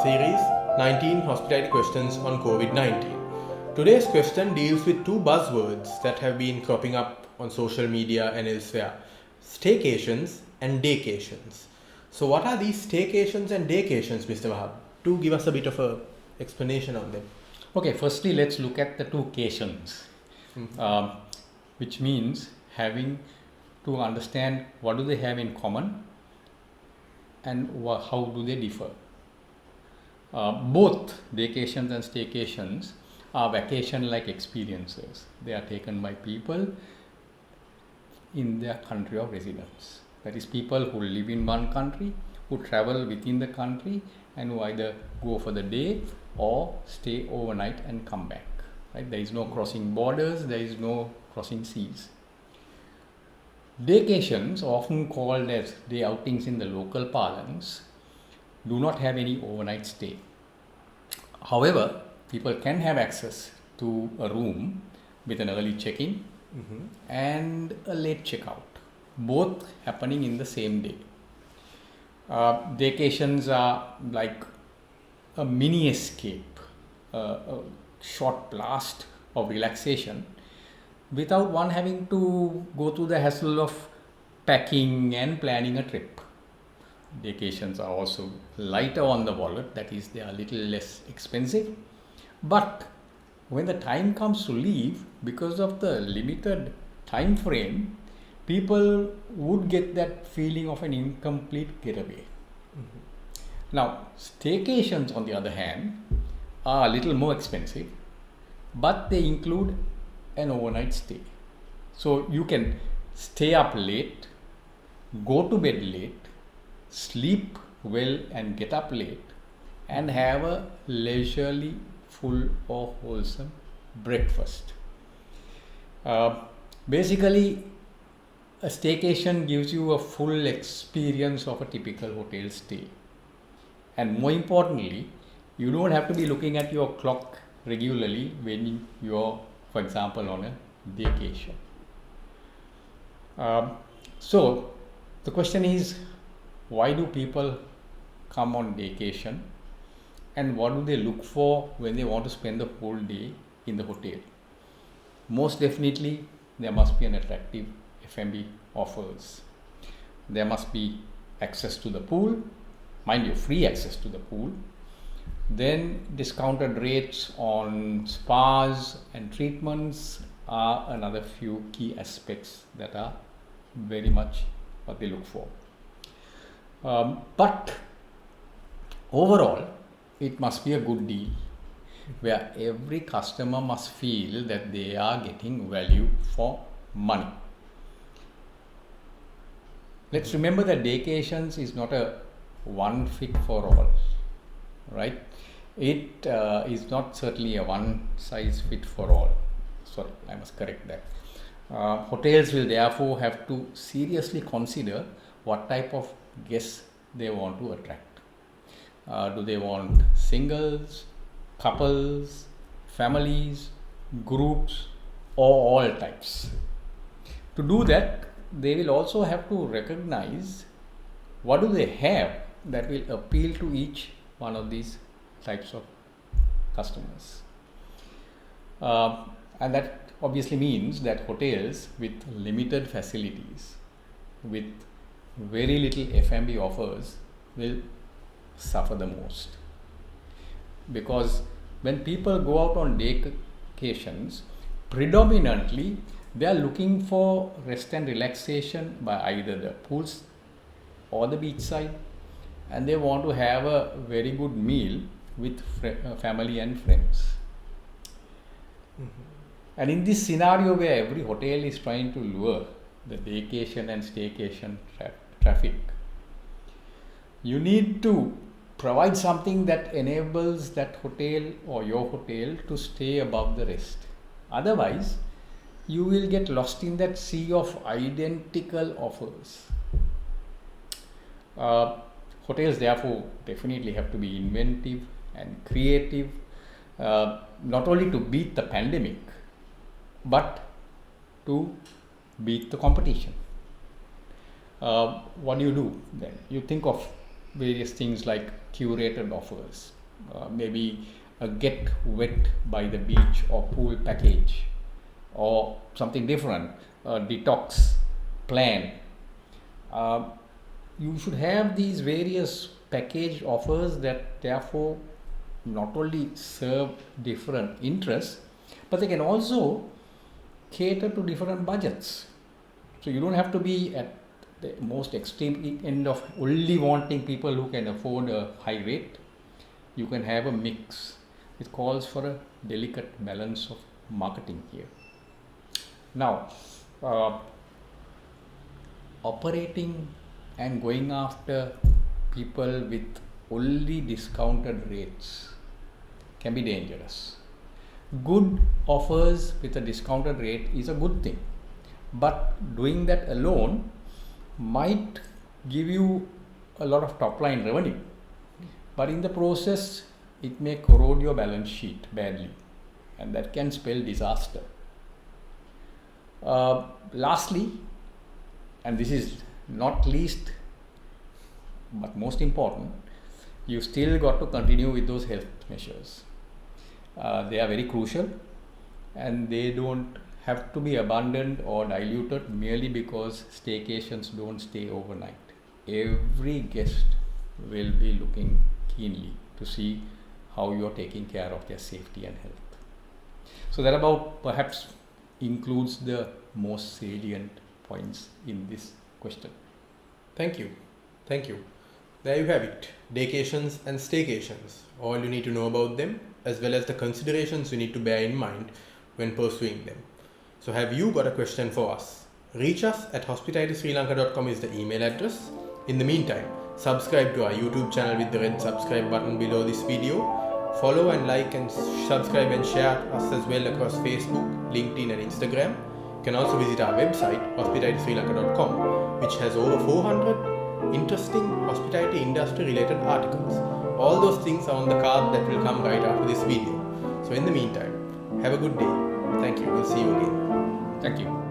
series 19 Hospitality Questions on COVID-19. Today's question deals with two buzzwords that have been cropping up on social media and elsewhere: staycations and daycations. So, what are these staycations and daycations, Mr. Wahab? Do give us a bit of a explanation on them. Okay, firstly, let's look at the two cations, which means having to understand what do they have in common and how do they differ. Both vacations and staycations are vacation-like experiences. They are taken by people in their country of residence. That is, people who live in one country, who travel within the country, and who either go for the day or stay overnight and come back. Right? There is no crossing borders, there is no crossing seas. Daycations, often called as day outings in the local parlance, do not have any overnight stay. However, people can have access to a room with an early check-in and a late check-out, both happening in the same day. Vacations are like a mini escape, a short blast of relaxation without one having to go through the hassle of packing and planning a trip. Vacations are also lighter on the wallet, that is, they are a little less expensive. But when the time comes to leave, because of the limited time frame, people would get that feeling of an incomplete getaway. Now, staycations, on the other hand, are a little more expensive, but they include an overnight stay. So you can stay up late, go to bed late, sleep well and get up late, and have a leisurely, full or wholesome breakfast. Basically, a staycation gives you a full experience of a typical hotel stay. And more importantly, you don't have to be looking at your clock regularly when you're, for example, on a vacation. So the question is, why do people come on vacation, and what do they look for when they want to spend the whole day in the hotel? Most definitely, there must be an attractive F&B offers. There must be access to the pool, mind you, free access to the pool. Then discounted rates on spas and treatments are another few key aspects that are very much what they look for. But overall, it must be a good deal where every customer must feel that they are getting value for money. Let's remember that vacations is not a one fit for all, right? It is not certainly a one size fit for all. Sorry, I must correct that. Hotels will therefore have to seriously consider what type of guests they want to attract. Do they want singles, couples, families, groups, or all types? To do that, they will also have to recognize what do they have that will appeal to each one of these types of customers. And that obviously means that hotels with limited facilities, with very little F&B offers, will suffer the most. Because when people go out on vacations, predominantly they are looking for rest and relaxation by either the pools or the beachside, and they want to have a very good meal with family and friends. And in this scenario where every hotel is trying to lure the vacation and staycation traffic, you need to provide something that enables that hotel or your hotel to stay above the rest. Otherwise, you will get lost in that sea of identical offers. Hotels therefore definitely have to be inventive and creative, not only to beat the pandemic, but to beat the competition. What do you do then? You think of various things like curated offers, maybe a get wet by the beach or pool package, or something different, a detox plan. Uh, you should have these various package offers that therefore not only serve different interests, but they can also cater to different budgets. So you don't have to be at the most extreme end of only wanting people who can afford a high rate. You can have a mix. It calls for a delicate balance of marketing here. Now, operating and going after people with only discounted rates can be dangerous. Good offers with a discounted rate is a good thing, but doing that alone might give you a lot of top line revenue, but in the process it may corrode your balance sheet badly, and that can spell disaster. Lastly, and this is not least but most important, you still got to continue with those health measures. They are very crucial, and they don't have to be abandoned or diluted merely because staycations don't stay overnight. Every guest will be looking keenly to see how you're taking care of their safety and health. So that about perhaps includes the most salient points in this question. Thank you. Thank you. There you have it. Daycations and staycations. All you need to know about them, as well as the considerations you need to bear in mind when pursuing them. So have you got a question for us? Reach us at hospitalitysrilanka.com is the email address. In the meantime, subscribe to our YouTube channel with the red subscribe button below this video. Follow and like and subscribe and share us as well across Facebook, LinkedIn and Instagram. You can also visit our website hospitalitysrilanka.com, which has over 400 interesting hospitality industry related articles. All those things are on the card that will come right after this video. So in the meantime, have a good day. Thank you. We'll see you again. Thank you.